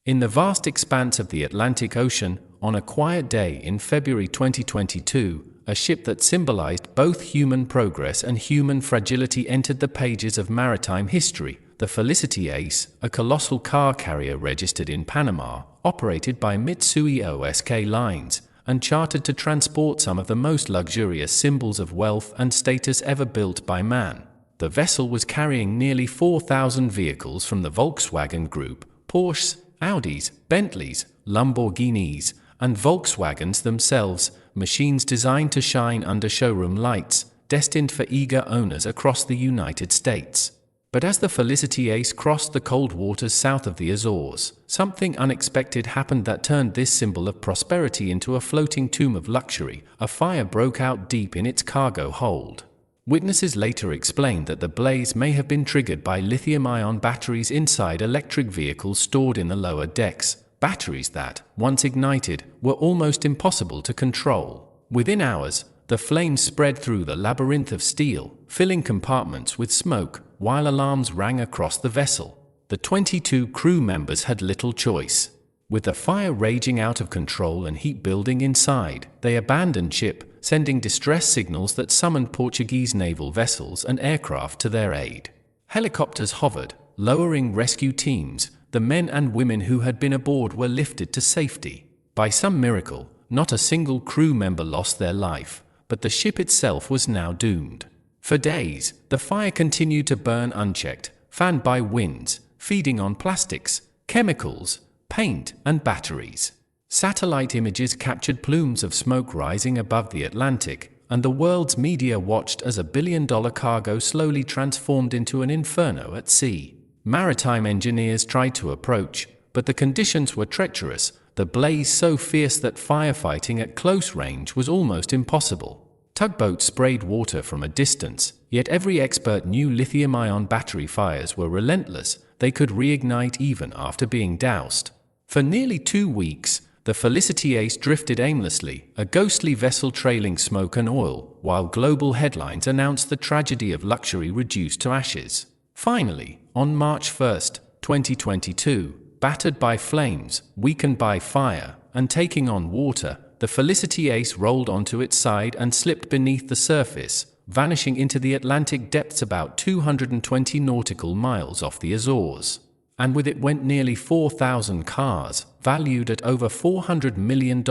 In the vast expanse of the Atlantic Ocean, on a quiet day in February 2022, a ship that symbolized both human progress and human fragility entered the pages of maritime history, the Felicity Ace, a colossal car carrier registered in Panama, operated by Mitsui O.S.K. Lines, and chartered to transport some of the most luxurious symbols of wealth and status ever built by man. The vessel was carrying nearly 4,000 vehicles from the Volkswagen Group, Porsches, Audis, Bentleys, Lamborghinis, and Volkswagens themselves, machines designed to shine under showroom lights, destined for eager owners across the United States. But as the Felicity Ace crossed the cold waters south of the Azores, something unexpected happened that turned this symbol of prosperity into a floating tomb of luxury. A fire broke out deep in its cargo hold. Witnesses later explained that the blaze may have been triggered by lithium-ion batteries inside electric vehicles stored in the lower decks, batteries that, once ignited, were almost impossible to control. Within hours, the flames spread through the labyrinth of steel, filling compartments with smoke, while alarms rang across the vessel. The 22 crew members had little choice. With the fire raging out of control and heat building inside, they abandoned ship, sending distress signals that summoned Portuguese naval vessels and aircraft to their aid. Helicopters hovered, lowering rescue teams. The men and women who had been aboard were lifted to safety. By some miracle, not a single crew member lost their life, but the ship itself was now doomed. For days, the fire continued to burn unchecked, fanned by winds, feeding on plastics, chemicals, paint, and batteries. Satellite images captured plumes of smoke rising above the Atlantic, and the world's media watched as a billion-dollar cargo slowly transformed into an inferno at sea. Maritime engineers tried to approach, but the conditions were treacherous, the blaze so fierce that firefighting at close range was almost impossible. Tugboats sprayed water from a distance, yet every expert knew lithium-ion battery fires were relentless. They could reignite even after being doused. For nearly 2 weeks, the Felicity Ace drifted aimlessly, a ghostly vessel trailing smoke and oil, while global headlines announced the tragedy of luxury reduced to ashes. Finally, on March 1, 2022, battered by flames, weakened by fire, and taking on water, the Felicity Ace rolled onto its side and slipped beneath the surface, vanishing into the Atlantic depths about 220 nautical miles off the Azores. And with it went nearly 4,000 cars, valued at over $400 million,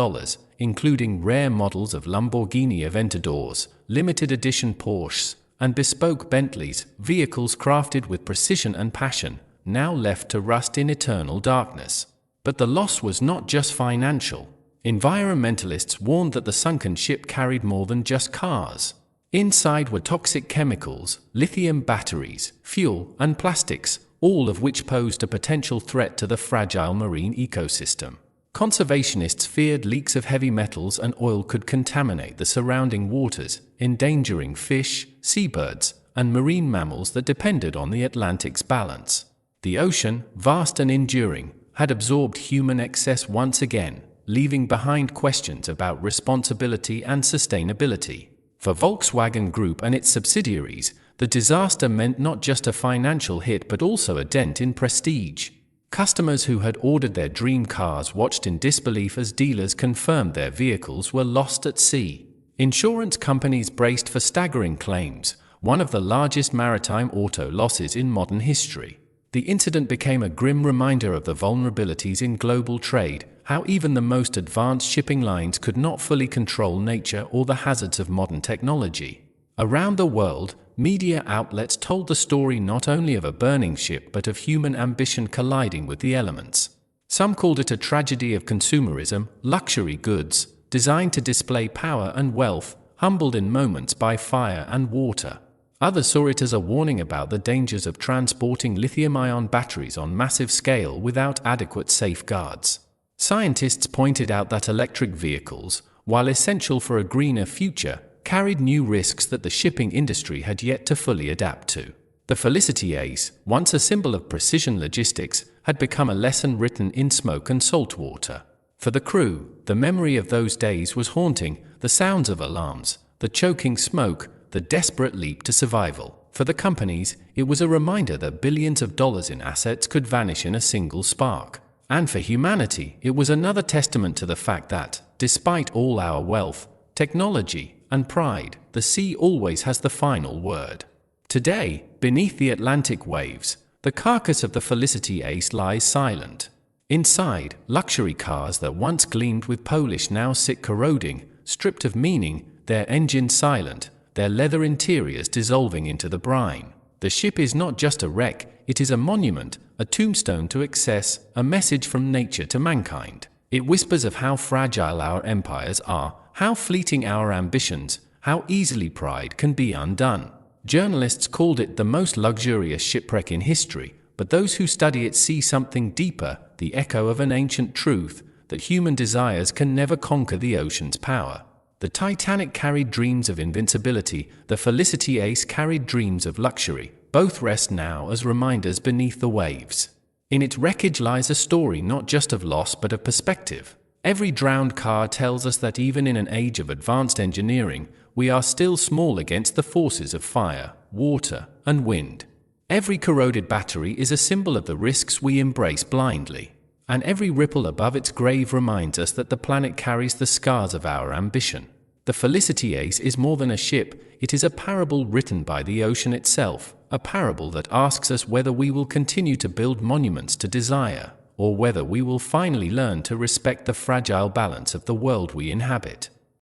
including rare models of Lamborghini Aventadors, limited edition Porsches, and bespoke Bentleys, vehicles crafted with precision and passion, now left to rust in eternal darkness. But the loss was not just financial. Environmentalists warned that the sunken ship carried more than just cars. Inside were toxic chemicals, lithium batteries, fuel, and plastics, all of which posed a potential threat to the fragile marine ecosystem. Conservationists feared leaks of heavy metals and oil could contaminate the surrounding waters, endangering fish, seabirds, and marine mammals that depended on the Atlantic's balance. The ocean, vast and enduring, had absorbed human excess once again, leaving behind questions about responsibility and sustainability. For Volkswagen Group and its subsidiaries, the disaster meant not just a financial hit but also a dent in prestige. Customers who had ordered their dream cars watched in disbelief as dealers confirmed their vehicles were lost at sea. Insurance companies braced for staggering claims, one of the largest maritime auto losses in modern history. The incident became a grim reminder of the vulnerabilities in global trade, how even the most advanced shipping lines could not fully control nature or the hazards of modern technology. Around the world, media outlets told the story not only of a burning ship but of human ambition colliding with the elements. Some called it a tragedy of consumerism, luxury goods, designed to display power and wealth, humbled in moments by fire and water. Others saw it as a warning about the dangers of transporting lithium-ion batteries on massive scale without adequate safeguards. Scientists pointed out that electric vehicles, while essential for a greener future, carried new risks that the shipping industry had yet to fully adapt to. The Felicity Ace, once a symbol of precision logistics, had become a lesson written in smoke and salt water. For the crew, the memory of those days was haunting, the sounds of alarms, the choking smoke, the desperate leap to survival. For the companies, it was a reminder that billions of dollars in assets could vanish in a single spark. And for humanity, it was another testament to the fact that, despite all our wealth, technology, and pride, the sea always has the final word. Today, beneath the Atlantic waves, the carcass of the Felicity Ace lies silent. Inside, luxury cars that once gleamed with polish now sit corroding, stripped of meaning, their engines silent, their leather interiors dissolving into the brine. The ship is not just a wreck, it is a monument, a tombstone to excess, a message from nature to mankind. It whispers of how fragile our empires are, how fleeting our ambitions, how easily pride can be undone. Journalists called it the most luxurious shipwreck in history, but those who study it see something deeper, the echo of an ancient truth, that human desires can never conquer the ocean's power. The Titanic carried dreams of invincibility, the Felicity Ace carried dreams of luxury. Both rest now as reminders beneath the waves. In its wreckage lies a story not just of loss but of perspective. Every drowned car tells us that even in an age of advanced engineering, we are still small against the forces of fire, water, and wind. Every corroded battery is a symbol of the risks we embrace blindly. And every ripple above its grave reminds us that the planet carries the scars of our ambition. The Felicity Ace is more than a ship, it is a parable written by the ocean itself, a parable that asks us whether we will continue to build monuments to desire, or whether we will finally learn to respect the fragile balance of the world we inhabit.